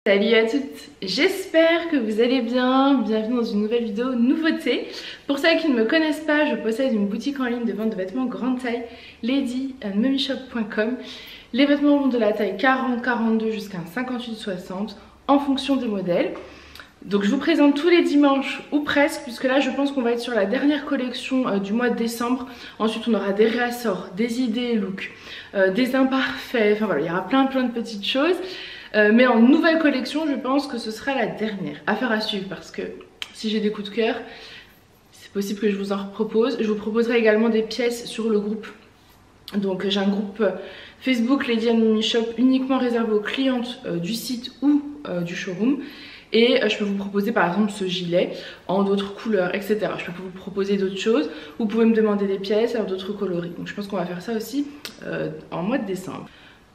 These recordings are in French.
Salut à toutes, j'espère que vous allez bien, bienvenue dans une nouvelle vidéo nouveauté. Pour celles qui ne me connaissent pas, je possède une boutique en ligne de vente de vêtements grande taille, ladyandmummyshop.com. Les vêtements vont de la taille 40-42 jusqu'à 58-60 en fonction des modèles. Donc je vous présente tous les dimanches ou presque, puisque là je pense qu'on va être sur la dernière collection du mois de décembre. Ensuite on aura des réassorts, des idées look, des imparfaits, enfin voilà, il y aura plein de petites choses. Mais en nouvelle collection, je pense que ce sera la dernière. Affaire à suivre, parce que si j'ai des coups de cœur, c'est possible que je vous en propose. Je vous proposerai également des pièces sur le groupe. Donc j'ai un groupe Facebook Lady and Mummy Shop uniquement réservé aux clientes du site ou du showroom. Et je peux vous proposer par exemple ce gilet en d'autres couleurs, etc. Je peux vous proposer d'autres choses. Vous pouvez me demander des pièces en d'autres coloris. Donc je pense qu'on va faire ça aussi en mois de décembre.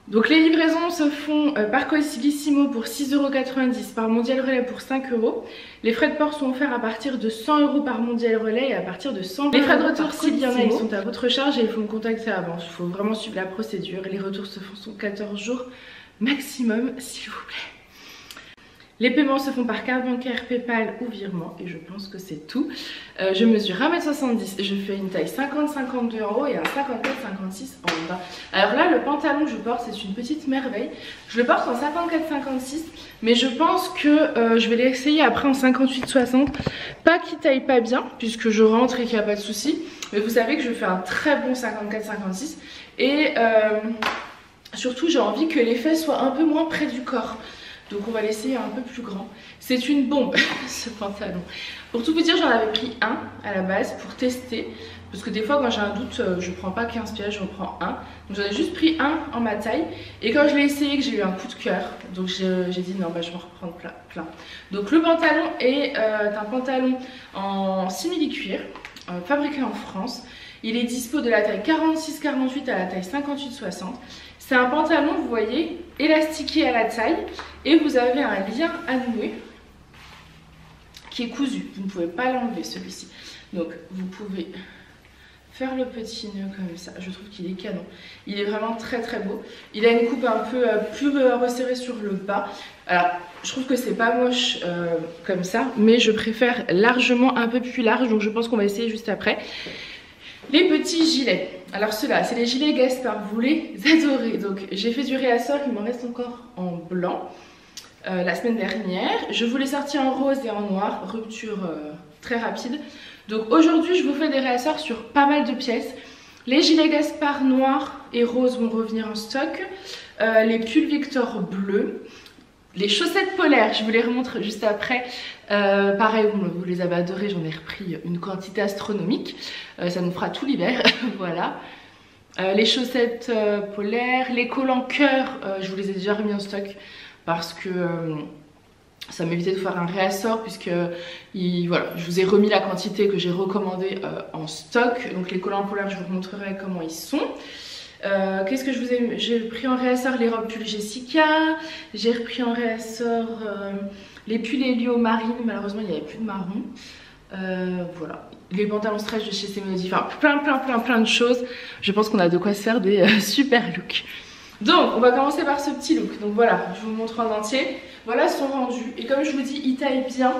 Donc les livraisons se font par Colissimo pour 6,90 €, par Mondial Relais pour 5 €. Les frais de port sont offerts à partir de 100 € par Mondial Relais et à partir de 100 €. Les frais de retour, s'il y en a, ils sont à votre charge et il faut me contacter avant. Il faut vraiment suivre la procédure et les retours se font sur 14 jours maximum, s'il vous plaît. Les paiements se font par carte bancaire, PayPal ou virement et je pense que c'est tout. Je mesure 1,70 m, je fais une taille 50-52 € et un 54-56 en bas. Alors là, le pantalon que je porte, c'est une petite merveille. Je le porte en 54-56, mais je pense que je vais l'essayer après en 58-60. Pas qu'il taille pas bien, puisque je rentre et qu'il n'y a pas de souci. Mais vous savez que je fais un très bon 54-56 et surtout j'ai envie que les fesses soient un peu moins près du corps. Donc on va l'essayer un peu plus grand. C'est une bombe ce pantalon. Pour tout vous dire, j'en avais pris un à la base pour tester. Parce que des fois quand j'ai un doute, je prends pas 15 pièces, j'en prends un. Donc j'en ai juste pris un en ma taille. Et quand je l'ai essayé, que j'ai eu un coup de cœur, donc j'ai dit non, bah, je vais en reprendre plein. Donc le pantalon est un pantalon en simili-cuir, fabriqué en France. Il est dispo de la taille 46-48 à la taille 58-60. C'est un pantalon, vous voyez, élastiqué à la taille et vous avez un lien à nouer qui est cousu. Vous ne pouvez pas l'enlever celui-ci. Donc vous pouvez faire le petit nœud comme ça. Je trouve qu'il est canon. Il est vraiment très beau. Il a une coupe un peu plus resserrée sur le bas. Alors je trouve que c'est pas moche comme ça, mais je préfère largement un peu plus large. Donc je pense qu'on va essayer juste après. Les petits gilets, alors ceux-là c'est les gilets Gaspard, vous les adorez. Donc j'ai fait du réassort, il m'en reste encore en blanc la semaine dernière. Je vous l'ai sorti en rose et en noir, rupture très rapide. Donc aujourd'hui je vous fais des réassorts sur pas mal de pièces. Les gilets Gaspard noirs et roses vont revenir en stock. Les pulls Victor bleus. Les chaussettes polaires, je vous les remontre juste après. Pareil, vous les avez adorées, j'en ai repris une quantité astronomique. Ça nous fera tout l'hiver, voilà. Les chaussettes polaires, les collants cœur, je vous les ai déjà remis en stock parce que ça m'évitait de faire un réassort puisque voilà, je vous ai remis la quantité que j'ai recommandée en stock. Donc les collants polaires, je vous montrerai comment ils sont. Qu'est-ce que je vous ai... J'ai pris en réassort les robes pull Jessica, j'ai repris en réassort les pulls Helio marine, malheureusement il n'y avait plus de marron. Voilà, les pantalons stretch de chez Semodi, enfin plein de choses. Je pense qu'on a de quoi se faire des super looks. Donc on va commencer par ce petit look. Donc voilà, je vous montre en entier. Voilà son rendu et comme je vous dis, il taille bien.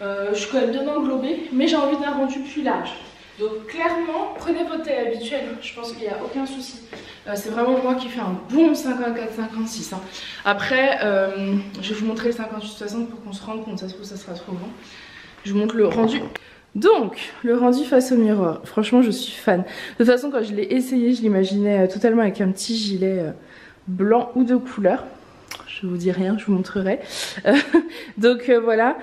Je suis quand même bien englobée, mais j'ai envie d'un rendu plus large. Donc clairement, prenez votre taille habituelle, je pense qu'il n'y a aucun souci. C'est vraiment moi qui fais un bon 54-56. Hein. Après, je vais vous montrer le 58-60 pour qu'on se rende compte, ça se trouve ça sera trop grand. Je vous montre le rendu. Donc, le rendu face au miroir, franchement je suis fan. De toute façon quand je l'ai essayé, je l'imaginais totalement avec un petit gilet blanc ou de couleur. Je vous dis rien, je vous montrerai. Donc voilà,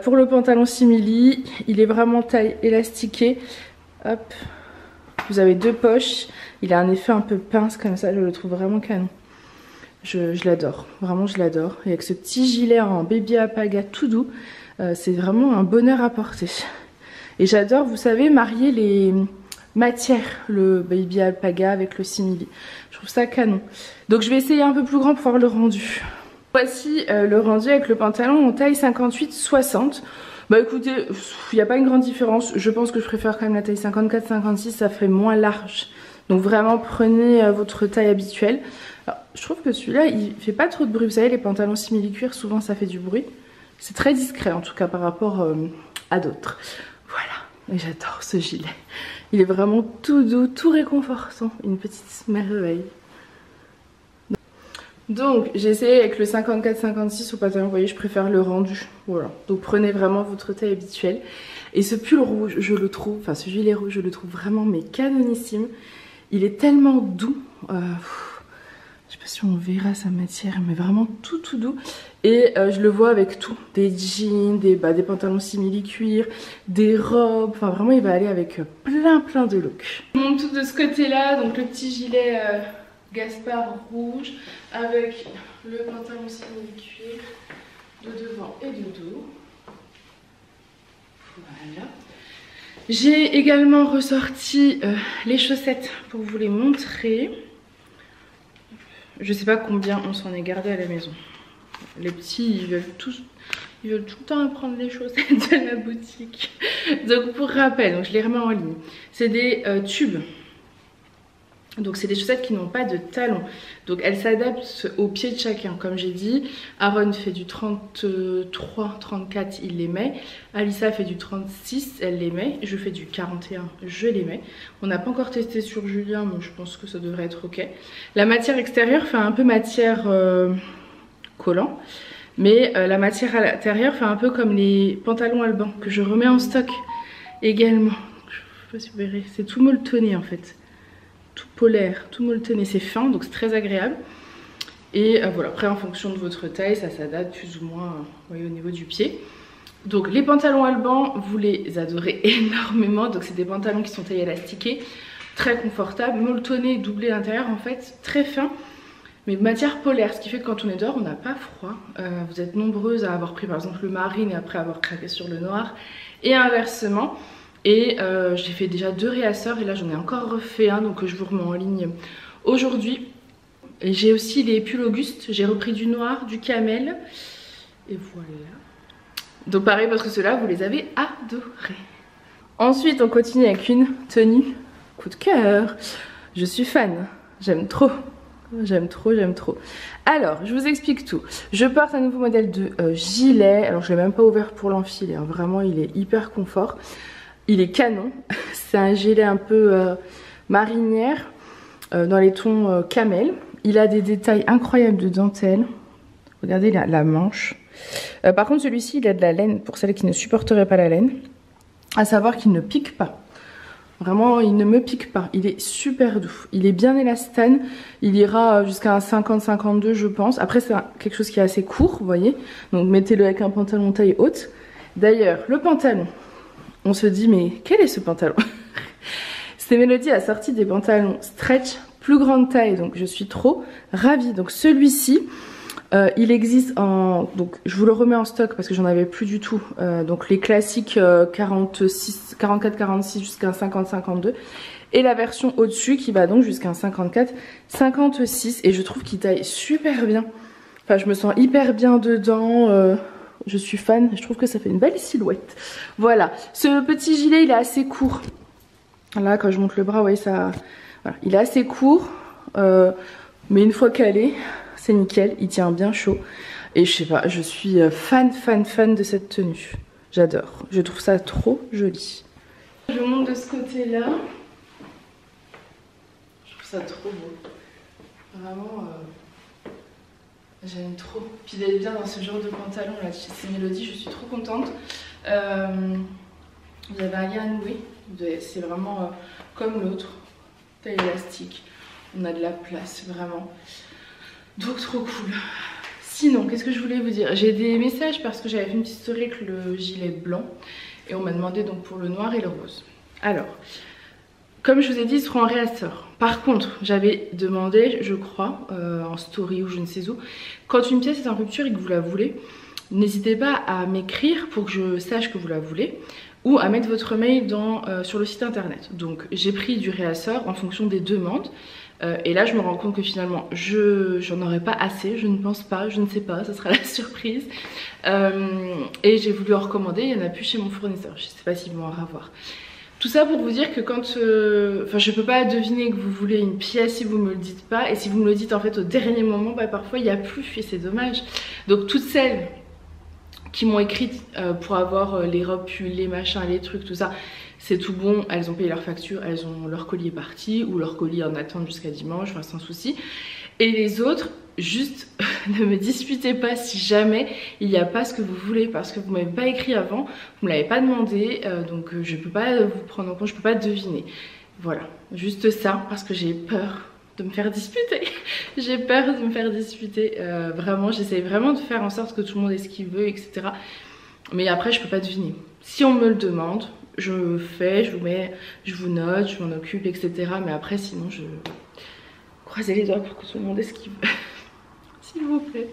pour le pantalon simili, il est vraiment taille élastiquée. Hop, vous avez deux poches, il a un effet un peu pince comme ça, je le trouve vraiment canon. Je l'adore, vraiment je l'adore. Et avec ce petit gilet en baby alpaga tout doux, c'est vraiment un bonheur à porter. Et j'adore, vous savez, marier les matières, le baby alpaga avec le simili. Je trouve ça canon. Donc je vais essayer un peu plus grand pour voir le rendu. Voici le rendu avec le pantalon en taille 58-60. Bah écoutez, il n'y a pas une grande différence. Je pense que je préfère quand même la taille 54-56, ça ferait moins large. Donc vraiment prenez votre taille habituelle. Alors, je trouve que celui-là, il fait pas trop de bruit. Vous savez, les pantalons simili-cuir, souvent ça fait du bruit. C'est très discret en tout cas par rapport à d'autres. Voilà, et j'adore ce gilet. Il est vraiment tout doux, tout réconfortant. Une petite merveille. Donc j'ai essayé avec le 54-56 au pantalon, vous voyez je préfère le rendu, voilà. Donc prenez vraiment votre taille habituelle. Et ce pull rouge, je le trouve, enfin ce gilet rouge, je le trouve vraiment mais canonissime. Il est tellement doux, je sais pas si on verra sa matière, mais vraiment tout doux. Et je le vois avec tout, des jeans, des pantalons simili-cuir, des robes, enfin vraiment il va aller avec plein de looks. Je monte tout de ce côté-là, donc le petit gilet... Gaspard rouge avec le pantalon simili-cuir de devant et de dos. Voilà. J'ai également ressorti les chaussettes pour vous les montrer. Je sais pas combien on s'en est gardé à la maison. Les petits ils veulent tout le temps prendre les chaussettes de la boutique. Donc pour rappel, donc je les remets en ligne. C'est des tubes. Donc c'est des chaussettes qui n'ont pas de talons. Donc elles s'adaptent au pied de chacun. Comme j'ai dit, Aaron fait du 33, 34, il les met. Alissa fait du 36, elle les met. Je fais du 41, je les mets. On n'a pas encore testé sur Julien, mais je pense que ça devrait être ok. La matière extérieure fait un peu matière collant. Mais la matière à l'intérieur fait un peu comme les pantalons Alban que je remets en stock également. Je sais pas si vous verrez, c'est tout molletonné en fait. Tout polaire, tout molletonné, c'est fin donc c'est très agréable. Et voilà, après en fonction de votre taille ça s'adapte plus ou moins voyez, au niveau du pied. Donc les pantalons Alban vous les adorez énormément. Donc c'est des pantalons qui sont taillés élastiqués, très confortables, molletonnés, doublés à l'intérieur en fait, très fins. Mais matière polaire, ce qui fait que quand on est dehors on n'a pas froid. Vous êtes nombreuses à avoir pris par exemple le marine et après avoir craqué sur le noir. Et inversement. Et j'ai fait déjà 2 réasseurs et là j'en ai encore refait un donc je vous remets en ligne aujourd'hui. Et j'ai aussi les pulls Auguste, j'ai repris du noir, du camel et voilà. Donc pareil parce que ceux-là vous les avez adorés. Ensuite on continue avec une tenue coup de cœur. Je suis fan, j'aime trop. J'aime trop. Alors, je vous explique tout. Je porte un nouveau modèle de gilet. Alors, je l'ai même pas ouvert pour l'enfiler. Hein. Vraiment, il est hyper confort. Il est canon. C'est un gilet un peu marinière dans les tons camel. Il a des détails incroyables de dentelle. Regardez la manche. Par contre, celui-ci, il a de la laine pour celles qui ne supporteraient pas la laine. À savoir qu'il ne pique pas. Vraiment, il ne me pique pas. Il est super doux. Il est bien élastane. Il ira jusqu'à un 50-52, je pense. Après, c'est quelque chose qui est assez court, vous voyez. Donc, mettez-le avec un pantalon taille haute. D'ailleurs, le pantalon, on se dit, mais quel est ce pantalon? C'est Mélodie a sorti des pantalons stretch, plus grande taille. Donc, je suis trop ravie. Donc, celui-ci... il existe en... Donc je vous le remets en stock parce que j'en avais plus du tout. Donc les classiques 44-46 jusqu'à un 50-52. Et la version au-dessus qui va donc jusqu'à un 54-56. Et je trouve qu'il taille super bien. Enfin je me sens hyper bien dedans. Je suis fan. Je trouve que ça fait une belle silhouette. Voilà. Ce petit gilet il est assez court. Là quand je monte le bras, vous voyez ça... Voilà. Il est assez court. Mais une fois calé... C'est nickel, il tient bien chaud. Et je sais pas, je suis fan de cette tenue. J'adore, je trouve ça trop joli. Je monte de ce côté-là. Je trouve ça trop beau. Vraiment, j'aime trop. Puis d'être bien dans ce genre de pantalon là, c'est Mélodie, je suis trop contente. Vous avez un lien à nouer. C'est vraiment comme l'autre, taille élastique. On a de la place, vraiment. Donc trop cool. Sinon, qu'est-ce que je voulais vous dire? J'ai des messages parce que j'avais fait une petite story avec le gilet blanc. Et on m'a demandé donc pour le noir et le rose. Alors, comme je vous ai dit, ils seront en réassort. Par contre, j'avais demandé, je crois, en story ou je ne sais où, quand une pièce est en rupture et que vous la voulez, n'hésitez pas à m'écrire pour que je sache que vous la voulez. Ou à mettre votre mail sur le site internet. Donc j'ai pris du réassort en fonction des demandes. Et là je me rends compte que finalement j'en aurais pas assez, je ne pense pas, je ne sais pas, ça sera la surprise. Et j'ai voulu en recommander, il n'y en a plus chez mon fournisseur, je ne sais pas s'ils vont en avoir. Tout ça pour vous dire que quand... Enfin je peux pas deviner que vous voulez une pièce si vous me le dites pas. Et si vous me le dites en fait au dernier moment, bah parfois il n'y a plus et c'est dommage. Donc toutes celles qui m'ont écrite pour avoir les robes, pulls, les machins, les trucs, tout ça, c'est tout bon, elles ont payé leur facture, elles ont leur colis parti ou leur colis en attente jusqu'à dimanche, enfin sans souci. Et les autres, juste ne me disputez pas si jamais il n'y a pas ce que vous voulez parce que vous m'avez pas écrit avant, vous me l'avez pas demandé, donc je peux pas vous prendre en compte, je peux pas deviner. Voilà, juste ça parce que j'ai peur de me faire disputer. J'ai peur de me faire disputer, vraiment, j'essaye vraiment de faire en sorte que tout le monde ait ce qu'il veut, etc. Mais après je peux pas deviner. Si on me le demande, je fais, je vous note, je m'en occupe, etc. Mais après sinon je... Croisez les doigts pour que tout le monde ait ce qu'il veut. S'il vous plaît.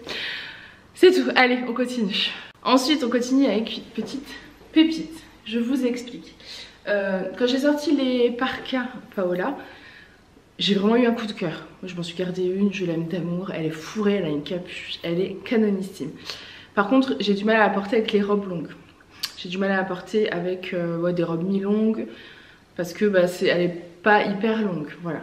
C'est tout, allez on continue. Ensuite on continue avec une petite pépite. Je vous explique. Quand j'ai sorti les parkas Paola, j'ai vraiment eu un coup de cœur. Je m'en suis gardée une, je l'aime d'amour, elle est fourrée, elle a une capuche, elle est canonissime. Par contre j'ai du mal à la porter avec les robes longues. J'ai du mal à la porter avec ouais, des robes mi-longues parce que bah, elle est pas hyper longue, voilà.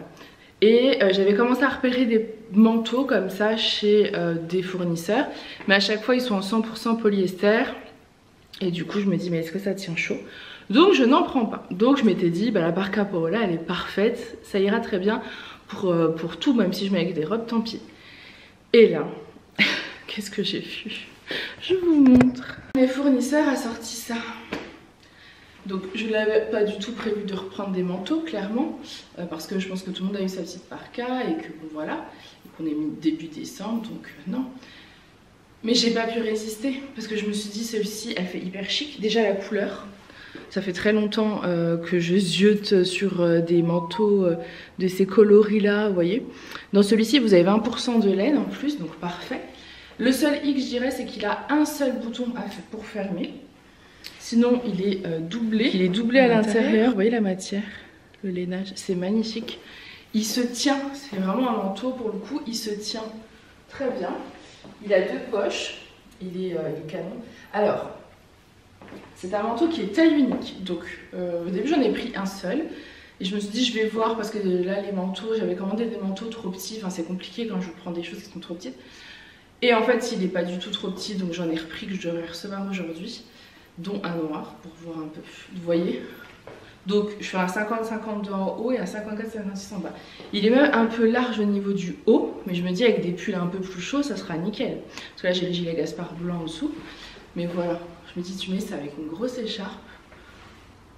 Et j'avais commencé à repérer des manteaux comme ça chez des fournisseurs, mais à chaque fois ils sont en 100% polyester. Et du coup je me dis mais est-ce que ça tient chaud? Donc je n'en prends pas. Donc je m'étais dit bah la parka Paola elle est parfaite, ça ira très bien pour tout, même si je mets avec des robes, tant pis. Et là, qu'est-ce que j'ai vu? Je vous montre. Mes fournisseurs a sorti ça. Donc je n'avais pas du tout prévu de reprendre des manteaux, clairement, parce que je pense que tout le monde a eu sa petite parka et que bon voilà, et qu'on est mis début décembre, donc non. Mais j'ai pas pu résister, parce que je me suis dit celle-ci elle fait hyper chic. Déjà la couleur, ça fait très longtemps que je ziote sur des manteaux de ces coloris là, vous voyez. Dans celui-ci vous avez 20% de laine en plus, donc parfait. Le seul hic je dirais c'est qu'il a un seul bouton pour fermer. Sinon il est doublé. Il est doublé à l'intérieur. Vous voyez la matière, le lainage, c'est magnifique. Il se tient, c'est vraiment un manteau pour le coup, il se tient très bien. Il a deux poches, il est canon. Alors, c'est un manteau qui est taille unique. Donc au début j'en ai pris un seul. Et je me suis dit je vais voir parce que là les manteaux, j'avais commandé des manteaux trop petits. Enfin c'est compliqué quand je prends des choses qui sont trop petites. Et en fait il n'est pas du tout trop petit, donc j'en ai repris que je devrais recevoir aujourd'hui. Dont un noir pour voir un peu, vous voyez. Donc je fais un 50-52 en haut et un 54-56 en bas. Il est même un peu large au niveau du haut, mais je me dis avec des pulls un peu plus chauds ça sera nickel. Parce que là j'ai le gilet Gaspard blanc en dessous. Mais voilà, je me dis tu mets ça avec une grosse écharpe.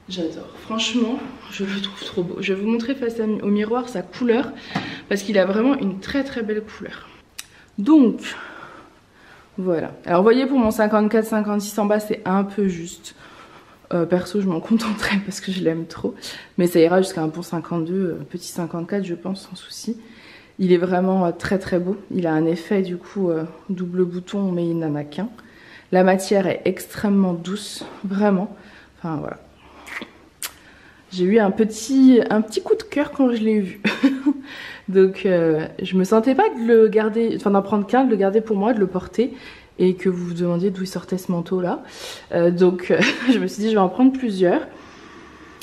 J'adore, franchement je le trouve trop beau. Je vais vous montrer face au miroir sa couleur, parce qu'il a vraiment une très très belle couleur. Donc voilà, alors vous voyez pour mon 54-56 en bas c'est un peu juste. Perso je m'en contenterai parce que je l'aime trop. Mais ça ira jusqu'à un bon 52, petit 54 je pense sans souci. Il est vraiment très très beau. Il a un effet du coup double bouton mais il n'en a qu'un. La matière est extrêmement douce, vraiment. Enfin voilà. J'ai eu un petit coup de cœur quand je l'ai vu. Donc je me sentais pas de le garder, enfin d'en prendre qu'un, de le garder pour moi, de le porter. Et que vous vous demandiez d'où il sortait ce manteau là. Donc je me suis dit je vais en prendre plusieurs.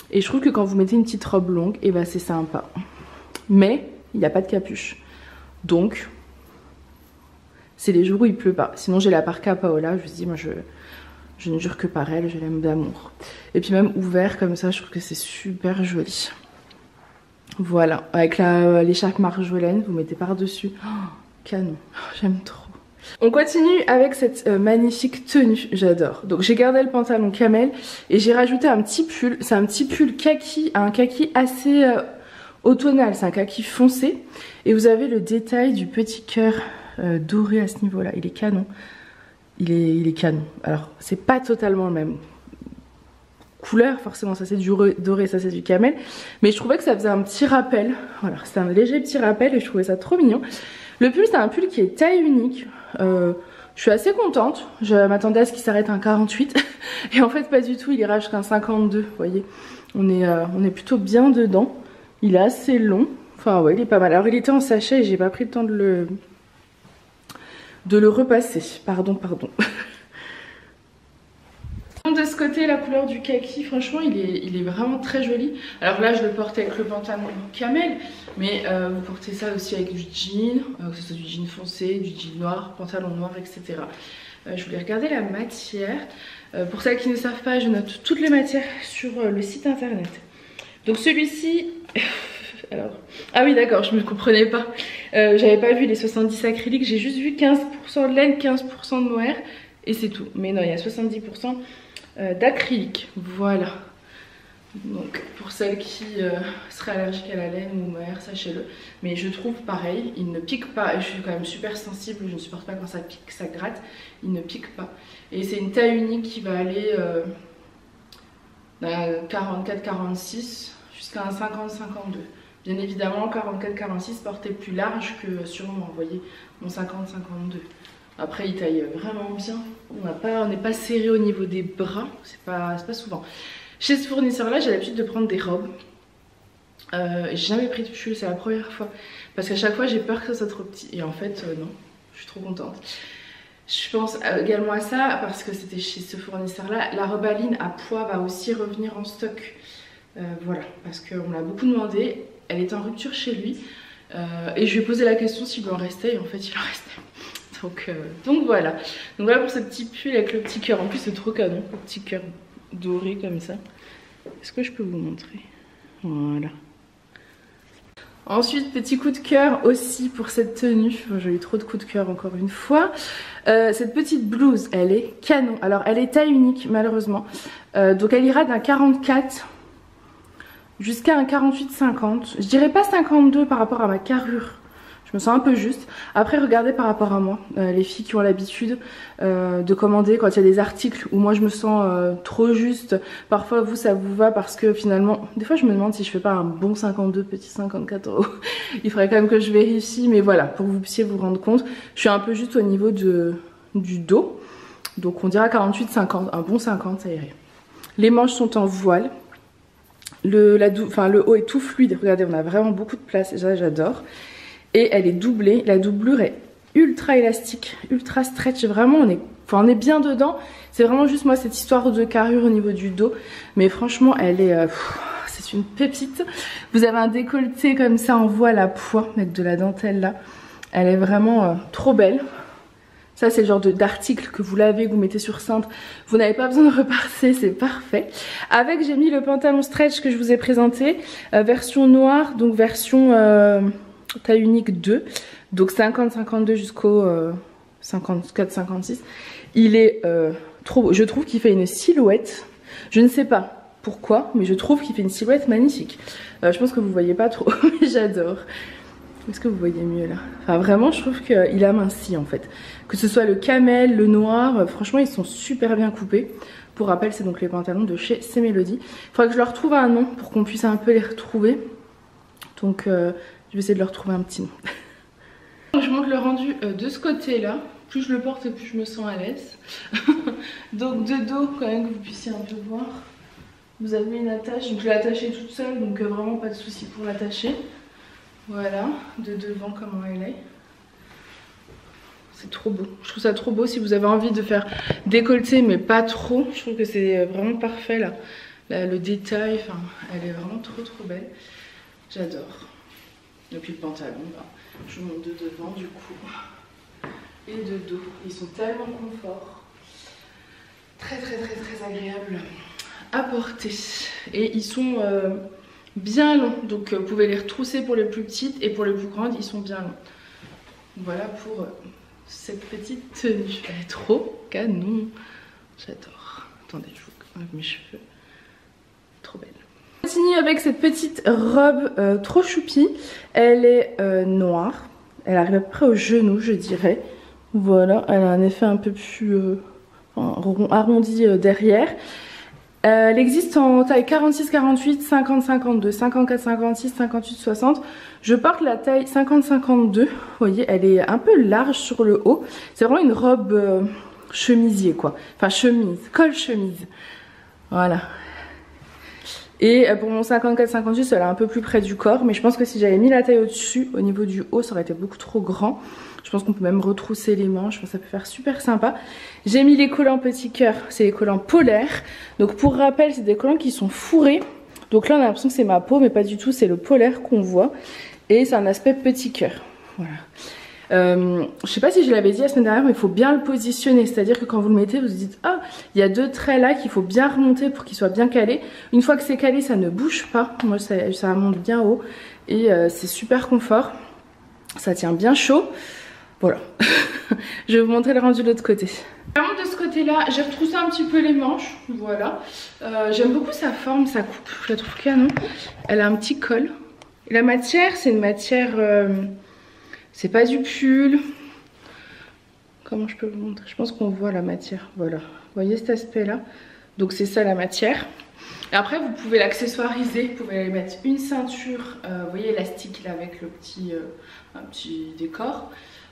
Et je trouve que quand vous mettez une petite robe longue, et ben c'est sympa. Mais il n'y a pas de capuche. Donc c'est les jours où il pleut pas. Sinon j'ai la parka Paola, je me dis moi je ne jure que par elle, je l'aime d'amour. Et puis même ouvert comme ça, je trouve que c'est super joli. Voilà, avec l'écharpe Marjolaine, vous mettez par-dessus. Oh, canon, j'aime trop. On continue avec cette magnifique tenue, j'adore. Donc j'ai gardé le pantalon camel et j'ai rajouté un petit pull. C'est un petit pull kaki, un kaki assez automnal, c'est un kaki foncé. Et vous avez le détail du petit cœur doré à ce niveau-là, il est canon. Il est canon. Alors c'est pas totalement le même couleur, forcément ça c'est du doré, ça c'est du camel. Mais je trouvais que ça faisait un petit rappel. Voilà, c'est un léger petit rappel et je trouvais ça trop mignon. Le pull c'est un pull qui est taille unique. Je suis assez contente. Je m'attendais à ce qu'il s'arrête à un 48 et en fait pas du tout, il ira jusqu'à un 52. Vous voyez, on est plutôt bien dedans. Il est assez long. Enfin ouais, il est pas mal. Alors il était en sachet et j'ai pas pris le temps de le repasser. Pardon. Donc montre de ce côté la couleur du kaki, franchement il est vraiment très joli. Alors là je le porte avec le pantalon camel, mais vous portez ça aussi avec du jean, que ce soit du jean foncé, du jean noir, pantalon noir, etc. Je voulais regarder la matière. Pour celles qui ne savent pas, je note toutes les matières sur le site internet. Donc celui-ci... Alors... Ah oui d'accord, je ne me comprenais pas. J'avais pas vu les 70 acryliques, j'ai juste vu 15% de laine, 15% de mohair et c'est tout. Mais non, il y a 70% d'acrylique. Voilà. Donc pour celles qui seraient allergiques à la laine ou au mohair, sachez-le. Mais je trouve pareil, il ne pique pas. Je suis quand même super sensible, je ne supporte pas quand ça pique, ça gratte. Il ne pique pas. Et c'est une taille unique qui va aller 44-46 jusqu'à un 50-52. Bien évidemment, 44-46 porté plus large que sur moi, vous voyez, mon 50-52. Après, il taille vraiment bien. On n'est pas serré au niveau des bras, c'est pas souvent. Chez ce fournisseur-là, j'ai l'habitude de prendre des robes. J'ai jamais pris de pull, c'est la première fois. Parce qu'à chaque fois, j'ai peur que ça soit trop petit. Et en fait, non, je suis trop contente. Je pense également à ça, parce que c'était chez ce fournisseur-là. La robe à ligne à poids va aussi revenir en stock. Voilà, parce qu'on me l'a beaucoup demandé. Elle est en rupture chez lui. Et je lui ai posé la question s'il lui en restait. Et en fait, il en restait. Donc voilà. Donc voilà pour ce petit pull avec le petit cœur. En plus, c'est trop canon, le petit cœur doré comme ça. Est-ce que je peux vous montrer? Voilà. Ensuite, petit coup de cœur aussi pour cette tenue. J'ai eu trop de coups de cœur encore une fois. Cette petite blouse, elle est canon. Alors, elle est taille unique, malheureusement. Donc, elle ira d'un 44 jusqu'à un 48-50. Je dirais pas 52 par rapport à ma carrure. Je me sens un peu juste. Après, regardez par rapport à moi, les filles qui ont l'habitude de commander quand il y a des articles où moi je me sens trop juste. Parfois, vous, ça vous va parce que finalement, des fois je me demande si je fais pas un bon 52, petit 54 €. Il faudrait quand même que je vérifie, mais voilà, pour que vous puissiez vous rendre compte. Je suis un peu juste au niveau du dos. Donc on dira 48-50, un bon 50, ça irait. Les manches sont en voile. Le haut est tout fluide. Regardez, on a vraiment beaucoup de place et ça, j'adore. Et elle est doublée, la doublure est ultra élastique, ultra stretch, vraiment on est bien dedans. C'est vraiment juste moi cette histoire de carrure au niveau du dos. Mais franchement elle est, c'est une pépite. Vous avez un décolleté comme ça en voile à pois avec de la dentelle là. Elle est vraiment trop belle. Ça c'est le genre d'article que vous lavez, que vous mettez sur cintre. Vous n'avez pas besoin de repasser, c'est parfait. Avec j'ai mis le pantalon stretch que je vous ai présenté. Version noire, donc version... taille unique 2, donc 50-52 jusqu'au 54-56. Il est trop beau. Je trouve qu'il fait une silhouette. Je ne sais pas pourquoi, mais je trouve qu'il fait une silhouette magnifique. Je pense que vous voyez pas trop, mais j'adore. Est-ce que vous voyez mieux là? Enfin vraiment, je trouve qu'il amincit en fait. Que ce soit le camel, le noir, franchement ils sont super bien coupés. Pour rappel, c'est donc les pantalons de chez C'est Mélodie. Il faudrait que je leur trouve un nom pour qu'on puisse un peu les retrouver. Donc je vais essayer de leur trouver un petit nom. Je montre le rendu de ce côté là. Plus je le porte et plus je me sens à l'aise. Donc de dos quand même que vous puissiez un peu voir. Vous avez une attache, donc je l'ai attachée toute seule, donc vraiment pas de souci pour l'attacher. Voilà, de devant comment elle est. C'est trop beau, je trouve ça trop beau. Si vous avez envie de faire décolleté mais pas trop, je trouve que c'est vraiment parfait là. Le détail, enfin elle est vraiment trop belle. J'adore. Et puis le pantalon, je vous montre de devant du coup. Et de dos, ils sont tellement confort. Très agréable à porter. Et ils sont bien longs, donc vous pouvez les retrousser pour les plus petites et pour les plus grandes, ils sont bien longs. Voilà pour cette petite tenue. Elle est trop canon. J'adore. Attendez, je vous enlève mes cheveux. Trop belle. On continue avec cette petite robe trop choupie. Elle est noire. Elle arrive à peu près au genou, je dirais. Voilà, elle a un effet un peu plus arrondi derrière. Elle existe en taille 46-48, 50-52, 54-56, 58-60. Je porte la taille 50-52. Vous voyez, elle est un peu large sur le haut. C'est vraiment une robe chemisier quoi. Enfin chemise, col chemise. Voilà. Et pour mon 54-58, elle est un peu plus près du corps. Mais je pense que si j'avais mis la taille au-dessus, au niveau du haut, ça aurait été beaucoup trop grand. Je pense qu'on peut même retrousser les manches. Je pense que ça peut faire super sympa. J'ai mis les collants petit cœur. C'est les collants polaires. Donc pour rappel, c'est des collants qui sont fourrés. Donc là, on a l'impression que c'est ma peau, mais pas du tout. C'est le polaire qu'on voit. Et c'est un aspect petit cœur. Voilà. Je sais pas si je l'avais dit la semaine dernière, mais il faut bien le positionner, c'est à dire que quand vous le mettez vous vous dites ah il y a 2 traits là qu'il faut bien remonter pour qu'ils soient bien calés. Une fois que c'est calé ça ne bouge pas, moi ça monte bien haut et c'est super confort, ça tient bien chaud. Voilà. Je vais vous montrer le rendu de l'autre côté. Vraiment de ce côté là j'ai retroussé un petit peu les manches, voilà. J'aime beaucoup sa forme, sa coupe, je la trouve canon. Elle a un petit col et la matière c'est une matière c'est pas du pull. Comment je peux vous montrer? Je pense qu'on voit la matière. Voilà. Vous voyez cet aspect là? Donc c'est ça la matière. Et après vous pouvez l'accessoiriser. Vous pouvez aller mettre une ceinture. Vous voyez élastique là avec le petit, un petit décor.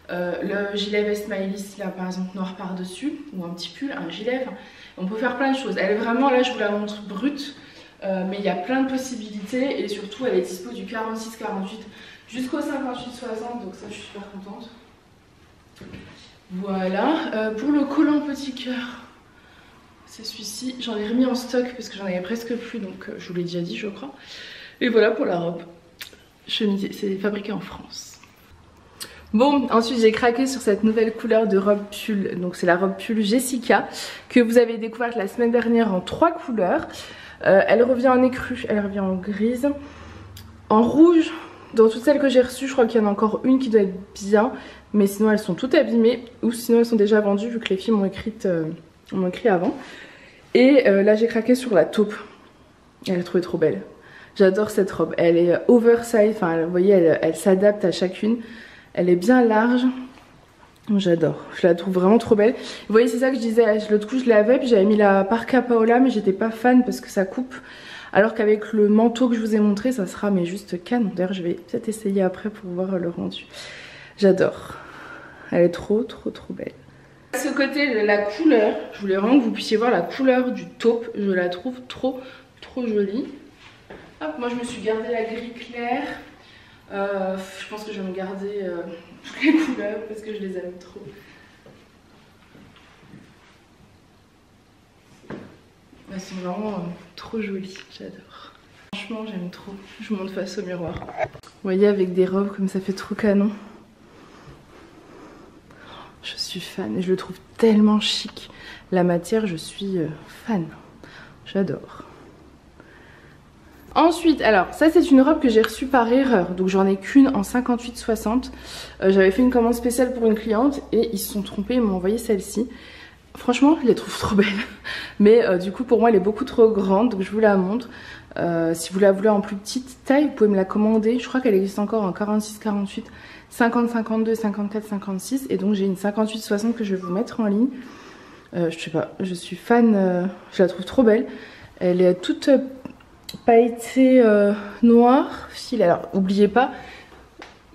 Le gilet veste Maëlys là par exemple noir par dessus. Ou un petit pull, un gilet. Enfin, on peut faire plein de choses. Elle est vraiment là je vous la montre brute. Mais il y a plein de possibilités. Et surtout elle est dispo du 46-48. Jusqu'au 58-60, donc ça je suis super contente. Voilà, pour le collant petit cœur, c'est celui-ci. J'en ai remis en stock parce que j'en avais presque plus, donc je vous l'ai déjà dit je crois. Et voilà pour la robe. Chemise, c'est fabriqué en France. Bon, ensuite j'ai craqué sur cette nouvelle couleur de robe pull. Donc c'est la robe pull Jessica que vous avez découverte la semaine dernière en 3 couleurs. Elle revient en écru, elle revient en grise, en rouge. Dans toutes celles que j'ai reçues, je crois qu'il y en a encore une qui doit être bien. Mais sinon elles sont toutes abîmées. Ou sinon elles sont déjà vendues vu que les filles m'ont écrit avant. Et là j'ai craqué sur la taupe. Elle est trop belle. J'adore cette robe. Elle est oversize. Enfin vous voyez elle s'adapte à chacune. Elle est bien large. J'adore. Je la trouve vraiment trop belle. Vous voyez c'est ça que je disais. L'autre coup je l'avais puis j'avais mis la Parka Paola. Mais j'étais pas fan parce que ça coupe. Alors qu'avec le manteau que je vous ai montré, ça sera mais juste canon. D'ailleurs, je vais peut-être essayer après pour voir le rendu. J'adore. Elle est trop belle. À ce côté, la couleur, je voulais vraiment que vous puissiez voir la couleur du taupe. Je la trouve trop jolie. Hop, moi je me suis gardé la gris clair. Je pense que je vais me garder toutes les couleurs parce que je les aime trop. Elles sont vraiment trop jolies, j'adore. Franchement j'aime trop, je vous montre face au miroir. Vous voyez avec des robes comme ça fait trop canon. Je suis fan et je le trouve tellement chic. La matière je suis fan, j'adore. Ensuite, alors ça c'est une robe que j'ai reçue par erreur. Donc j'en ai qu'une en 58-60. J'avais fait une commande spéciale pour une cliente et ils se sont trompés, ils m'ont envoyé celle-ci. Franchement, je les trouve trop belles. Mais du coup, pour moi, elle est beaucoup trop grande. Donc, je vous la montre. Si vous la voulez en plus petite taille, vous pouvez me la commander. Je crois qu'elle existe encore en 46-48, 50-52, 54-56. Et donc, j'ai une 58-60 que je vais vous mettre en ligne. Je sais pas, je suis fan. Je la trouve trop belle. Elle est toute pailletée noire. Fil. Alors, n'oubliez pas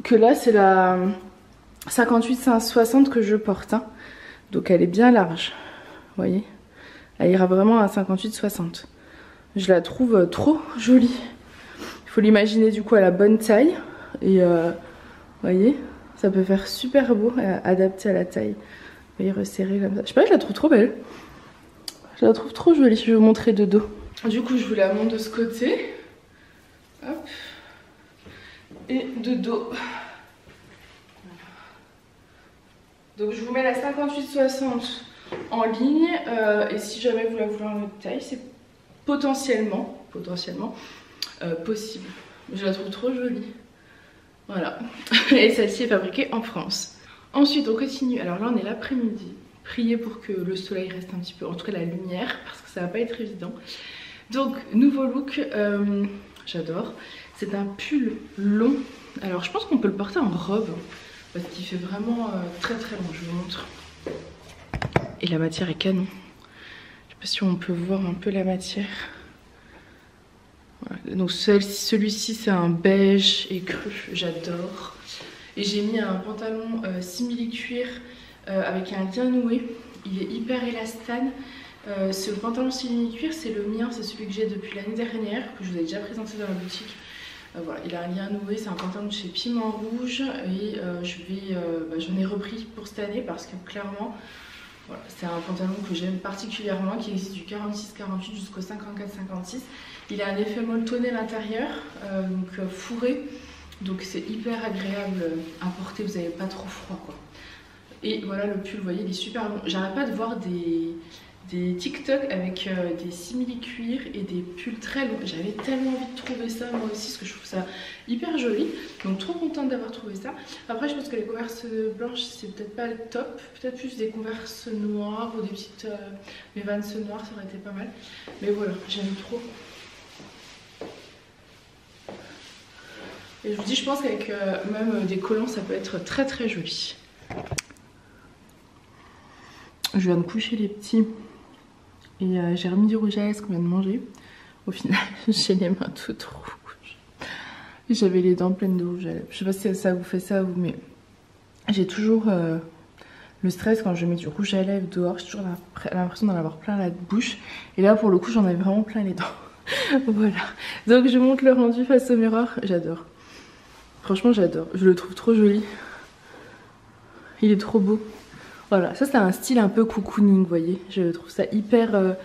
que là, c'est la 58-60 que je porte. Hein. Donc elle est bien large, vous voyez. Elle ira vraiment à 58-60. Je la trouve trop jolie. Il faut l'imaginer du coup à la bonne taille. Et vous voyez, ça peut faire super beau, adapté à la taille. Vous voyez, resserrer comme ça. Je sais pas, je la trouve trop belle. Je la trouve trop jolie, je vais vous montrer de dos. Du coup je vous la montre de ce côté. Hop. Et de dos. Donc je vous mets la 58-60 en ligne et si jamais vous la voulez en autre taille, c'est potentiellement possible. Je la trouve trop jolie. Voilà. Et celle-ci est fabriquée en France. Ensuite on continue. Alors là on est l'après-midi. Priez pour que le soleil reste un petit peu, en tout cas la lumière, parce que ça va pas être évident. Donc nouveau look, j'adore. C'est un pull long. Alors je pense qu'on peut le porter en robe. Parce qu'il fait vraiment très long, je vous montre. Et la matière est canon. Je sais pas si on peut voir un peu la matière. Voilà. Donc celui-ci c'est un beige écru, j'adore. Et j'ai mis un pantalon simili-cuir avec un lien noué. Il est hyper élastane. Ce pantalon style cuir, c'est le mien, c'est celui que j'ai depuis l'année dernière, que je vous ai déjà présenté dans la boutique. Voilà, il a un lien noué, c'est un pantalon de chez Piment Rouge et j'en ai repris pour cette année parce que clairement, voilà, c'est un pantalon que j'aime particulièrement, qui existe du 46-48 jusqu'au 54-56. Il a un effet molletonné à l'intérieur, donc fourré, donc c'est hyper agréable à porter, vous n'avez pas trop froid quoi. Et voilà le pull, vous voyez, il est super long. J'arrête pas de voir des TikTok avec des simili-cuir et des pulls très longs. J'avais tellement envie de trouver ça moi aussi, parce que je trouve ça hyper joli. Donc trop contente d'avoir trouvé ça. Après je pense que les converses blanches c'est peut-être pas le top. Peut-être plus des converses noires ou des petites mes Vans noires, ça aurait été pas mal. Mais voilà, j'aime trop. Et je vous dis, je pense qu'avec même des collants ça peut être très très joli. Je viens de coucher les petits. Et j'ai remis du rouge à lèvres qu'on vient de manger. Au final, j'ai les mains toutes rouges. J'avais les dents pleines de rouge à lèvres. Je sais pas si ça vous fait ça vous, mais j'ai toujours le stress quand je mets du rouge à lèvres dehors. J'ai toujours l'impression d'en avoir plein la bouche. Et là, pour le coup, j'en avais vraiment plein les dents. Voilà. Donc, je montre le rendu face au miroir. J'adore. Franchement, j'adore. Je le trouve trop joli. Il est trop beau. Voilà, ça c'est un style un peu cocooning, vous voyez. Je trouve ça hyper,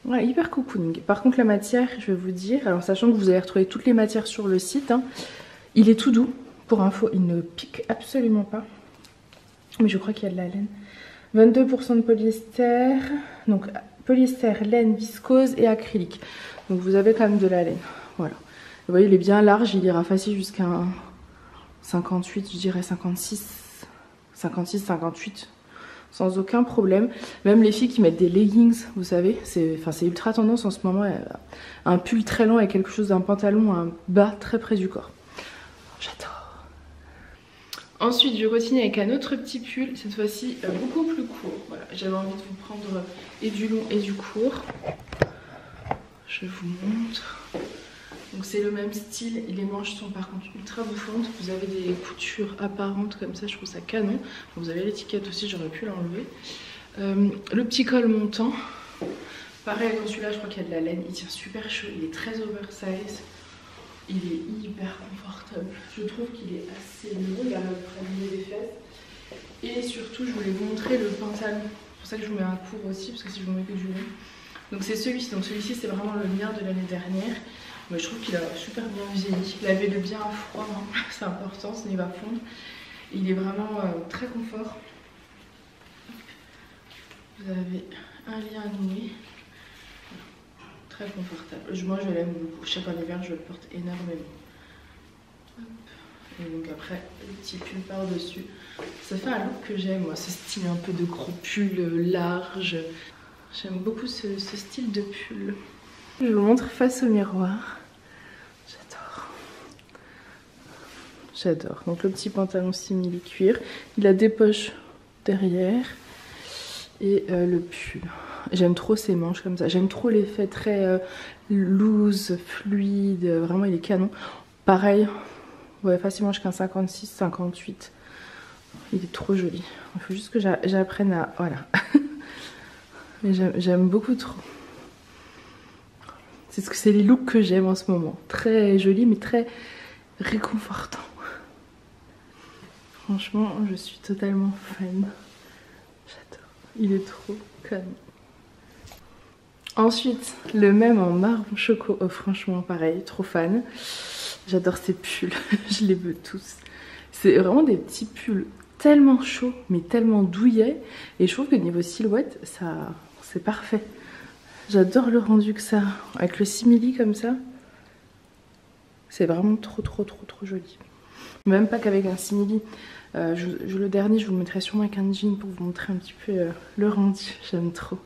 ouais, hyper cocooning. Par contre la matière, je vais vous dire, alors sachant que vous allez retrouver toutes les matières sur le site, hein, il est tout doux. Pour info, il ne pique absolument pas. Mais je crois qu'il y a de la laine. 22% de polyester, donc polyester, laine, viscose et acrylique. Donc vous avez quand même de la laine, voilà. Vous voyez, il est bien large, il ira facile jusqu'à 58, je dirais 56. 56-58 sans aucun problème. Même les filles qui mettent des leggings, vous savez, c'est ultra tendance en ce moment. Un pull très long avec quelque chose d'un pantalon, un bas très près du corps. J'adore. Ensuite, je continue avec un autre petit pull, cette fois-ci beaucoup plus court. Voilà, j'avais envie de vous prendre et du long et du court. Je vous montre. Donc c'est le même style, les manches sont par contre ultra bouffantes, vous avez des coutures apparentes comme ça, je trouve ça canon. Vous avez l'étiquette aussi, j'aurais pu l'enlever. Le petit col montant, pareil comme celui-là, je crois qu'il y a de la laine, il tient super chaud, il est très oversize, il est hyper confortable. Je trouve qu'il est assez long, il a le des fesses. Et surtout, je voulais vous montrer le pantalon, c'est pour ça que je vous mets un court aussi, parce que si je vous mets que du long. Donc c'est celui-ci, c'est vraiment le mien de l'année dernière. Mais je trouve qu'il a super bien vieilli. Lavez-le bien à froid, hein. C'est important, sinon il va fondre. Il est vraiment très confort. Vous avez un lien noué. Très confortable. Moi je l'aime beaucoup. Chaque hiver je le porte énormément. Hop. Et donc après le petit pull par dessus. Ça fait un look que j'aime moi, ce style un peu de gros pull large. J'aime beaucoup ce style de pull. Je vous montre face au miroir. J'adore. J'adore. Donc le petit pantalon simili cuir. Il a des poches derrière. Et le pull. J'aime trop ces manches comme ça. J'aime trop l'effet très loose, fluide. Vraiment il est canon. Pareil. Ouais, facilement jusqu'à 56, 58. Il est trop joli. Il faut juste que j'apprenne à... Voilà. Mais j'aime beaucoup trop. C'est les looks que j'aime en ce moment. Très joli mais très réconfortant. Franchement, je suis totalement fan. J'adore. Il est trop canon. Ensuite, le même en marron choco. Oh, franchement, pareil, trop fan. J'adore ces pulls. Je les veux tous. C'est vraiment des petits pulls tellement chauds mais tellement douillets. Et je trouve que niveau silhouette, c'est parfait. J'adore le rendu que ça, avec le simili comme ça. C'est vraiment trop joli. Même pas qu'avec un simili. Le dernier, je vous le mettrai sûrement avec un jean pour vous montrer un petit peu le rendu. J'aime trop.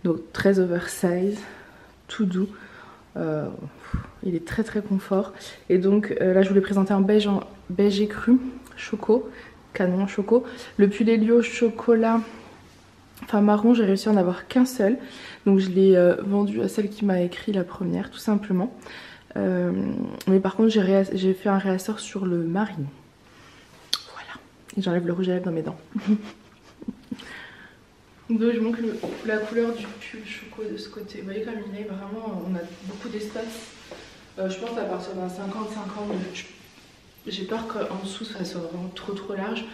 Donc très oversize, tout doux. Il est très confort. Et donc là, je vous l'ai présenté en beige écru, choco, canon choco. Le pull Helio chocolat. Enfin marron, j'ai réussi à en avoir qu'un seul. Donc je l'ai vendu à celle qui m'a écrit la première, tout simplement. Mais par contre j'ai fait un réassort sur le marine. Voilà. Et j'enlève le rouge à lèvres dans mes dents. Donc je montre la couleur du pull choco de ce côté. Vous voyez comme il est vraiment, on a beaucoup d'espace. Je pense à partir d'un 50-50, j'ai peur qu'en dessous ça soit vraiment trop large.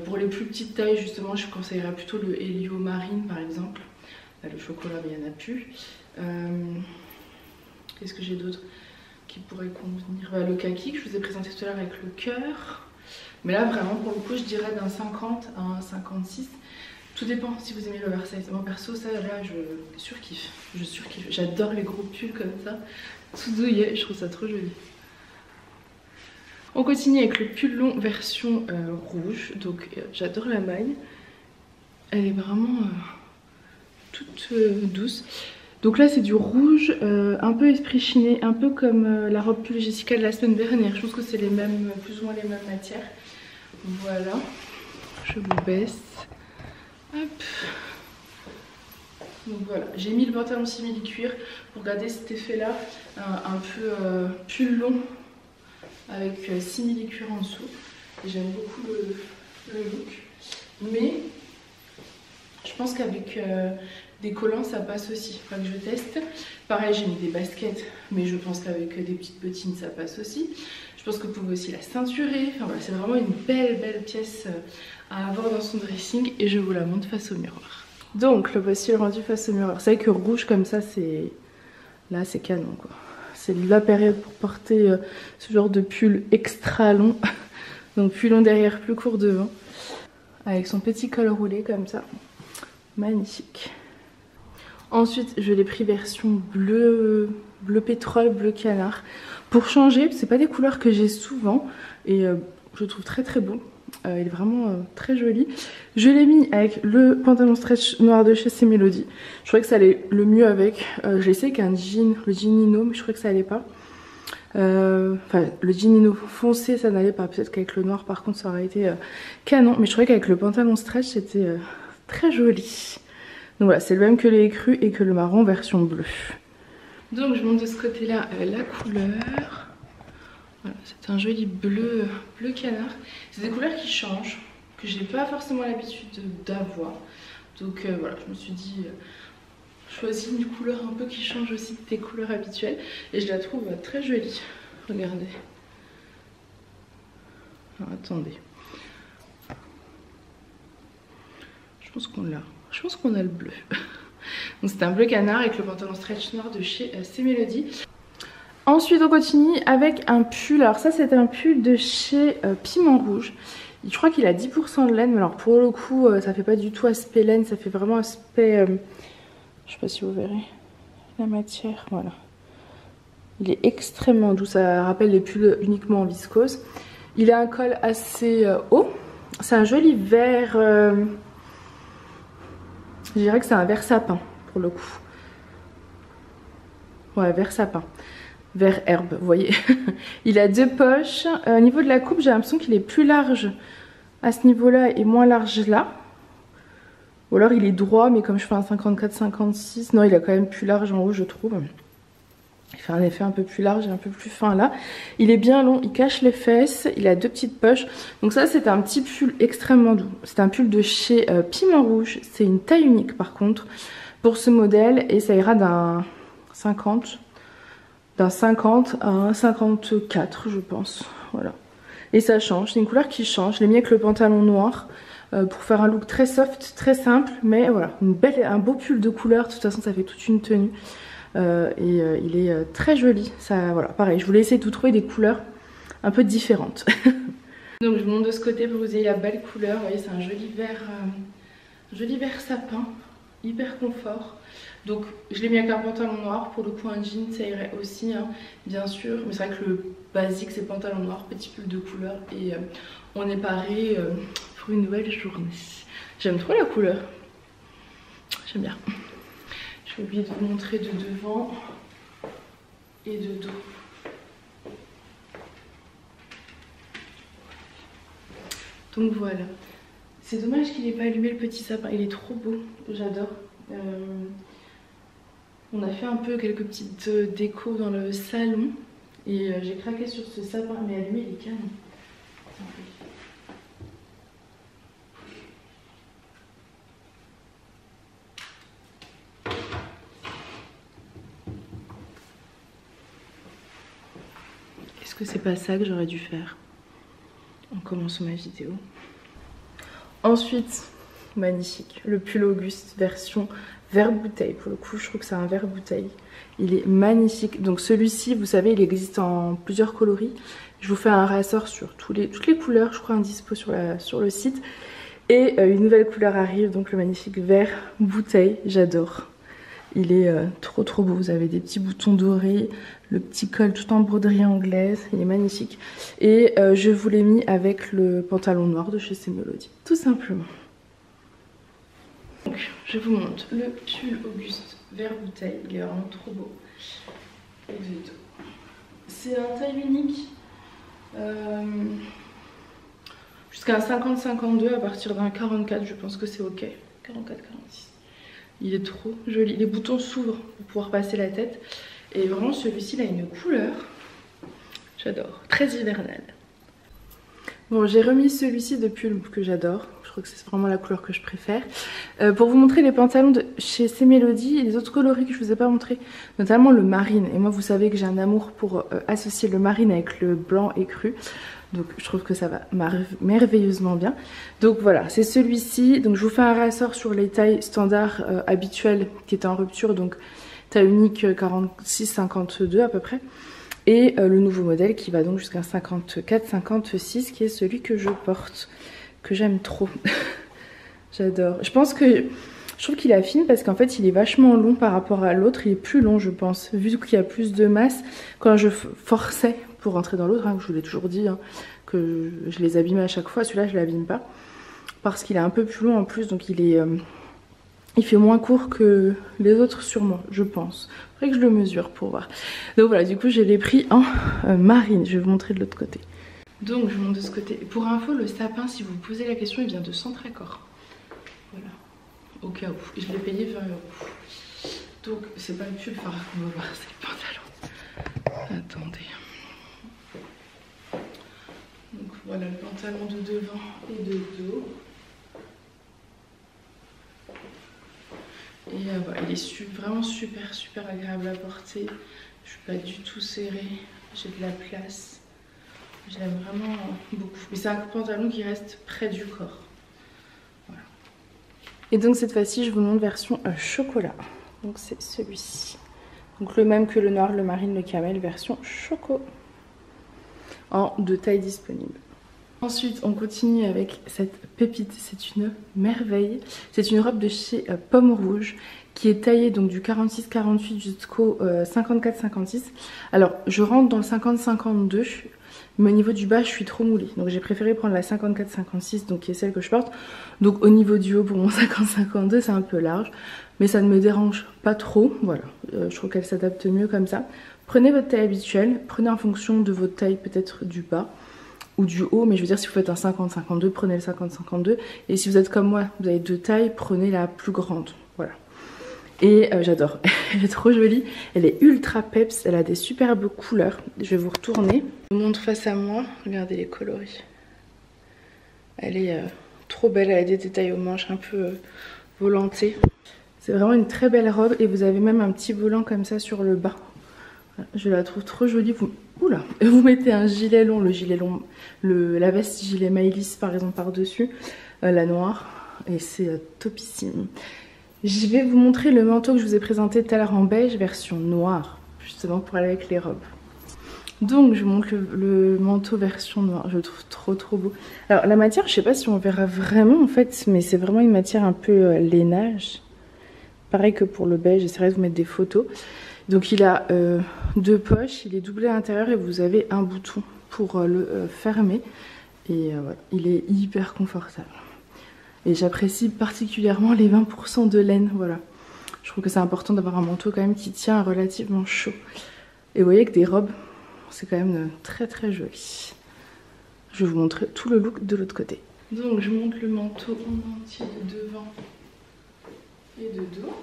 Pour les plus petites tailles justement je conseillerais plutôt le Helio Marine par exemple. Là, le chocolat mais il n'y en a plus. Qu'est-ce que j'ai d'autre qui pourrait convenir? Le kaki que je vous ai présenté tout à l'heure avec le cœur. Mais là vraiment pour le coup je dirais d'un 50 à un 56. Tout dépend si vous aimez l'oversize. Moi perso ça là je surkiffe. J'adore les gros pulls comme ça. Tout douillet, je trouve ça trop joli. On continue avec le pull long version rouge. Donc j'adore la maille. Elle est vraiment toute douce. Donc là c'est du rouge, un peu esprit chiné, un peu comme la robe pull Jessica de la semaine dernière. Je pense que c'est les mêmes, plus ou moins les mêmes matières. Voilà, je vous baisse. Hop. Donc voilà, j'ai mis le pantalon simili-cuir pour garder cet effet là, un peu pull long avec simili-cuir en dessous. J'aime beaucoup le look. Mais je pense qu'avec des collants ça passe aussi, il faudra que je teste. Pareil j'ai mis des baskets mais je pense qu'avec des petites bottines ça passe aussi. Je pense que vous pouvez aussi la ceinturer, enfin voilà, c'est vraiment une belle pièce à avoir dans son dressing et je vous la montre face au miroir. Donc le voici le rendu face au miroir. C'est vrai que rouge comme ça c'est... Là c'est canon quoi. C'est la période pour porter ce genre de pull extra long. Donc pull long derrière, plus court devant. Avec son petit col roulé comme ça. Magnifique. Ensuite je l'ai pris version bleu pétrole, bleu canard. Pour changer, c'est pas des couleurs que j'ai souvent. Et je trouve très beau. Il est vraiment très joli. Je l'ai mis avec le pantalon stretch noir de chez C Melody. Je trouvais que ça allait le mieux avec. Je l'ai essayé avec un jean, le jean Nino, mais je trouvais que ça allait pas. Enfin, le jean Nino foncé, ça n'allait pas. Peut-être qu'avec le noir, par contre, ça aurait été canon. Mais je trouvais qu'avec le pantalon stretch, c'était très joli. Donc voilà, c'est le même que les crus et que le marron version bleue. Donc je monte de ce côté-là la couleur. Voilà, c'est un joli bleu canard. C'est des couleurs qui changent, que j'ai pas forcément l'habitude d'avoir. Donc voilà, je me suis dit, choisis une couleur un peu qui change aussi de tes couleurs habituelles. Et je la trouve très jolie. Regardez. Alors, attendez. Je pense qu'on l'a. Je pense qu'on a le bleu. Donc c'est un bleu canard avec le pantalon stretch noir de chez C Melody. Ensuite on continue avec un pull. Alors ça c'est un pull de chez Piment Rouge. Je crois qu'il a 10% de laine, mais alors pour le coup ça fait pas du tout aspect laine, ça fait vraiment aspect... je sais pas si vous verrez la matière, voilà. Il est extrêmement doux, ça rappelle les pulls uniquement en viscose. Il a un col assez haut. C'est un joli vert... je dirais que c'est un vert sapin pour le coup. Ouais, vert sapin. Vert herbe, vous voyez. Il a deux poches. Au niveau de la coupe, j'ai l'impression qu'il est plus large à ce niveau-là et moins large là. Ou alors il est droit, mais comme je fais un 54-56, non, il est quand même plus large en haut, je trouve. Il fait un effet un peu plus large et un peu plus fin là. Il est bien long, il cache les fesses, il a deux petites poches. Donc ça, c'est un petit pull extrêmement doux. C'est un pull de chez Piment Rouge. C'est une taille unique par contre pour ce modèle et ça ira d'un 50 à un 54 je pense, voilà. Et ça change, c'est une couleur qui change. Je l'ai mis avec le pantalon noir pour faire un look très soft, très simple, mais voilà, un beau pull de couleur. De toute façon ça fait toute une tenue il est très joli. Ça, voilà, pareil, je voulais essayer de vous trouver des couleurs un peu différentes. Donc je monte de ce côté pour que vous ayez la belle couleur. Vous voyez, c'est un joli vert sapin, hyper confort. Donc je l'ai mis avec un pantalon noir, pour le coup un jean ça irait aussi hein, bien sûr. Mais c'est vrai que le basique c'est pantalon noir, petit pull de couleur et on est paré pour une nouvelle journée. J'aime trop la couleur, j'aime bien. J'ai oublié de vous montrer de devant et de dos. Donc voilà. C'est dommage qu'il n'ait pas allumé le petit sapin, il est trop beau, j'adore. On a fait un peu quelques petites décos dans le salon et j'ai craqué sur ce sapin, mais allumé il est canon. puisque c'est pas ça que j'aurais dû faire en commençant ma vidéo. Ensuite, magnifique, le pull Auguste version verre bouteille. Pour le coup, je trouve que c'est un verre bouteille. Il est magnifique. Donc celui-ci, vous savez, il existe en plusieurs coloris. Je vous fais un ressort sur toutes les couleurs, je crois, indispo sur le site. Et une nouvelle couleur arrive, donc le magnifique vert bouteille. J'adore. Il est trop beau. Vous avez des petits boutons dorés, le petit col tout en broderie anglaise. Il est magnifique. Et je vous l'ai mis avec le pantalon noir de chez Semelody, tout simplement. Donc, je vous montre le pull Auguste vert bouteille. Il est vraiment trop beau. C'est un taille unique. Jusqu'à un 50-52, à partir d'un 44, je pense que c'est ok. 44-46. Il est trop joli. Les boutons s'ouvrent pour pouvoir passer la tête. Et vraiment, celui-ci, il a une couleur. J'adore. Très hivernale. Bon, j'ai remis celui-ci de pull que j'adore. Je crois que c'est vraiment la couleur que je préfère. Pour vous montrer les pantalons de chez Semelody et les autres coloris que je vous ai pas montré, notamment le marine. Et moi, vous savez que j'ai un amour pour associer le marine avec le blanc écru. Donc je trouve que ça va merveilleusement bien. Donc voilà, c'est celui-ci. Donc je vous fais un ressort sur les tailles standards habituelles qui étaient en rupture. Donc taille unique 46-52 à peu près. Et le nouveau modèle qui va donc jusqu'à 54-56 qui est celui que je porte. Que j'aime trop. J'adore. Je trouve qu'il affine parce qu'en fait il est vachement long par rapport à l'autre. Il est plus long je pense. Vu qu'il y a plus de masse. Quand je forçais pour rentrer dans l'autre, hein, je vous l'ai toujours dit, hein, que je les abîmais à chaque fois. Celui-là je l'abîme pas. Parce qu'il est un peu plus long en plus. Donc il fait moins court que les autres sûrement, je pense. Il faudrait que je le mesure pour voir. Donc voilà, du coup je l'ai pris en marine. Je vais vous montrer de l'autre côté. Donc je monte de ce côté. Pour info, le sapin, si vous posez la question, il vient de Centracor. Voilà, au cas où. Et je l'ai payé 20 €. Donc c'est pas le pull, enfin on va voir, c'est le pantalon. Attendez. Donc voilà le pantalon de devant et de dos. Et voilà, il est vraiment super agréable à porter. Je suis pas du tout serrée, j'ai de la place. Je l'aime vraiment beaucoup. Mais c'est un pantalon qui reste près du corps. Voilà. Et donc cette fois-ci, je vous montre version chocolat. Donc c'est celui-ci. Donc le même que le noir, le marine, le camel, version choco. En 2 tailles disponibles. Ensuite, on continue avec cette pépite. C'est une merveille. C'est une robe de chez Pomme Rouge qui est taillée donc du 46-48 jusqu'au 54-56. Alors, je rentre dans le 50-52. Mais au niveau du bas, je suis trop moulée. Donc j'ai préféré prendre la 54-56, donc qui est celle que je porte. Donc au niveau du haut, pour mon 50-52, c'est un peu large. Mais ça ne me dérange pas trop. Voilà, je trouve qu'elle s'adapte mieux comme ça. Prenez votre taille habituelle. Prenez en fonction de votre taille peut-être du bas ou du haut. Mais je veux dire, si vous faites un 50-52, prenez le 50-52. Et si vous êtes comme moi, vous avez 2 tailles, prenez la plus grande. Voilà. Et j'adore, elle est trop jolie, elle est ultra peps, elle a des superbes couleurs. Je vais vous retourner, je vous montre face à moi, regardez les coloris. Elle est trop belle, elle a des détails aux manches un peu volantés. C'est vraiment une très belle robe et vous avez même un petit volant comme ça sur le bas. Je la trouve trop jolie. Oula, vous mettez un gilet long, la veste gilet Maïlis par exemple par-dessus, la noire, et c'est topissime. Je vais vous montrer le manteau que je vous ai présenté tout à l'heure en beige version noire, justement pour aller avec les robes. Donc je vous montre le manteau version noire, je le trouve trop beau. Alors la matière, je sais pas si on verra vraiment en fait, mais c'est vraiment une matière un peu lainage. Pareil que pour le beige, j'essaierai de vous mettre des photos. Donc il a 2 poches, il est doublé à l'intérieur et vous avez un bouton pour le fermer. Et voilà, il est hyper confortable. Et j'apprécie particulièrement les 20% de laine, voilà. Je trouve que c'est important d'avoir un manteau quand même qui tient relativement chaud. Et vous voyez que des robes, c'est quand même très joli. Je vais vous montrer tout le look de l'autre côté. Donc je monte le manteau en entier de devant et de dos.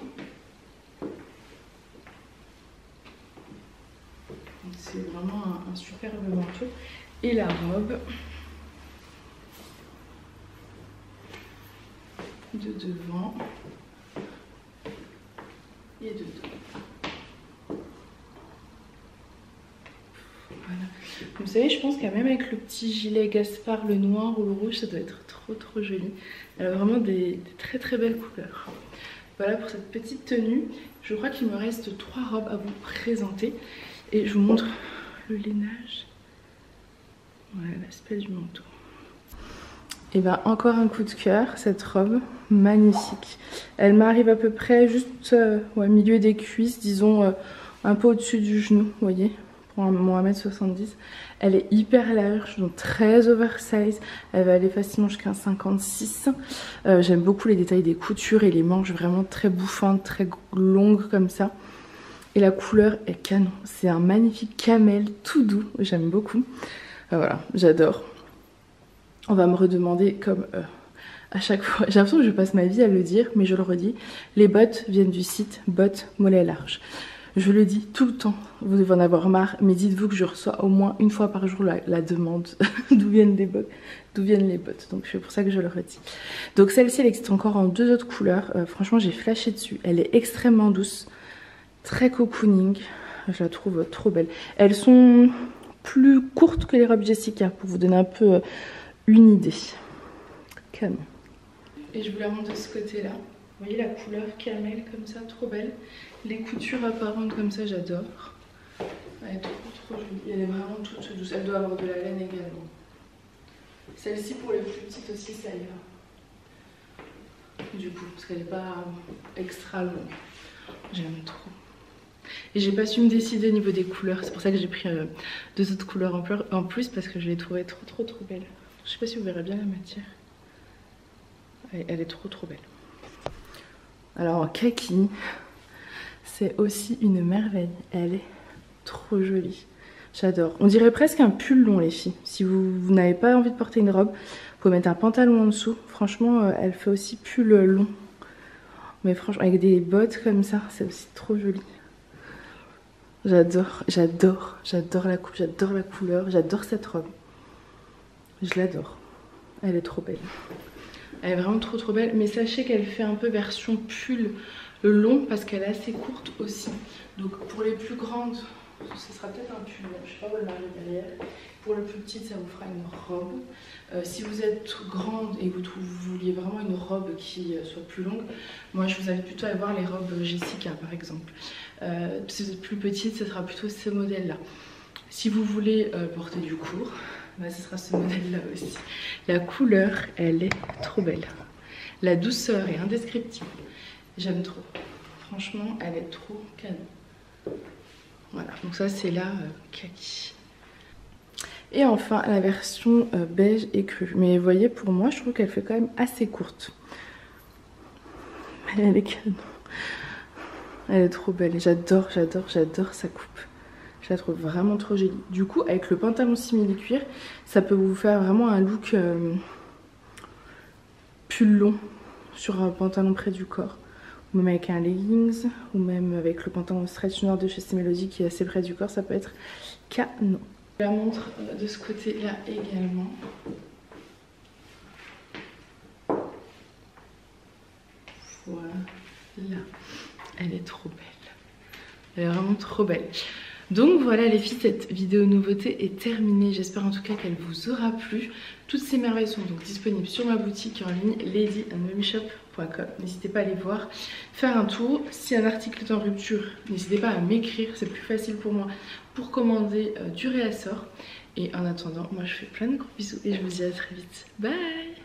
C'est vraiment un superbe manteau. Et la robe de devant et de dos. Voilà. Vous savez, je pense qu'à même avec le petit gilet Gaspard, le noir ou le rouge, ça doit être trop joli. Elle a vraiment des très belles couleurs. Voilà pour cette petite tenue. Je crois qu'il me reste 3 robes à vous présenter. Et je vous montre le lainage. Voilà l'aspect du manteau. Et bien encore un coup de cœur, cette robe, magnifique. Elle m'arrive à peu près juste au milieu des cuisses, disons un peu au-dessus du genou, vous voyez, pour mon 1m70. Elle est hyper large, donc très oversize. Elle va aller facilement jusqu'à 56. J'aime beaucoup les détails des coutures et les manches vraiment très bouffantes, très longues comme ça. Et la couleur est canon. C'est un magnifique camel tout doux, j'aime beaucoup. Voilà, j'adore. On va me redemander comme à chaque fois, j'ai l'impression que je passe ma vie à le dire, mais je le redis, les bottes viennent du site bottes mollets larges. Je le dis tout le temps, vous devez en avoir marre, mais dites-vous que je reçois au moins une fois par jour la demande d'où viennent les bottes, donc c'est pour ça que je le redis. Donc celle-ci elle existe encore en 2 autres couleurs, franchement j'ai flashé dessus, elle est extrêmement douce, très cocooning, je la trouve trop belle. Elles sont plus courtes que les robes Jessica, pour vous donner un peu une idée. Canon. Et je vous la montre de ce côté là. Vous voyez la couleur camel comme ça, trop belle. Les coutures apparentes comme ça, j'adore. Elle est trop jolie. Elle est vraiment toute douce. Elle doit avoir de la laine également. Celle-ci pour les plus petites aussi, ça ira. Du coup, parce qu'elle n'est pas extra longue. J'aime trop. Et j'ai pas su me décider au niveau des couleurs. C'est pour ça que j'ai pris 2 autres couleurs en plus, parce que je les trouvais trop belles. Je sais pas si vous verrez bien la matière. Elle est trop belle. Alors en kaki, c'est aussi une merveille. Elle est trop jolie. J'adore. On dirait presque un pull long les filles. Si vous n'avez pas envie de porter une robe, vous pouvez mettre un pantalon en dessous. Franchement, elle fait aussi pull long. Mais franchement, avec des bottes comme ça, c'est aussi trop joli. J'adore la coupe, j'adore la couleur, j'adore cette robe. Je l'adore. Elle est trop belle. Elle est vraiment trop belle. Mais sachez qu'elle fait un peu version pull long parce qu'elle est assez courte aussi. Donc pour les plus grandes, ce sera peut-être un pull long. Je sais pas où elle m'arrive derrière. Pour les plus petites, ça vous fera une robe. Si vous êtes grande et que vous vouliez vraiment une robe qui soit plus longue, moi je vous invite plutôt à aller voir les robes Jessica par exemple. Si vous êtes plus petite, ce sera plutôt ce modèle là. Si vous voulez porter du court, bah, ce sera ce modèle là aussi. La couleur, elle est trop belle. La douceur est indescriptible. J'aime trop. Franchement, elle est trop canon. Voilà, donc ça c'est la kaki. Et enfin la version beige écru. Mais vous voyez, pour moi, je trouve qu'elle fait quand même assez courte. Elle est canon. Elle est trop belle. J'adore sa coupe. Je la trouve vraiment trop jolie. Du coup, avec le pantalon simili-cuir, ça peut vous faire vraiment un look pull long sur un pantalon près du corps. Ou même avec un leggings, ou même avec le pantalon stretch noir de chez Melody qui est assez près du corps, ça peut être canon. Je la montre de ce côté-là également. Voilà. Elle est trop belle. Elle est vraiment trop belle. Donc voilà les filles, cette vidéo nouveauté est terminée. J'espère en tout cas qu'elle vous aura plu. Toutes ces merveilles sont donc disponibles sur ma boutique en ligne ladyandmummyshop.com. N'hésitez pas à aller voir, faire un tour. Si un article est en rupture, n'hésitez pas à m'écrire, c'est plus facile pour moi pour commander du réassort. Et en attendant, moi je fais plein de gros bisous et je vous dis à très vite. Bye!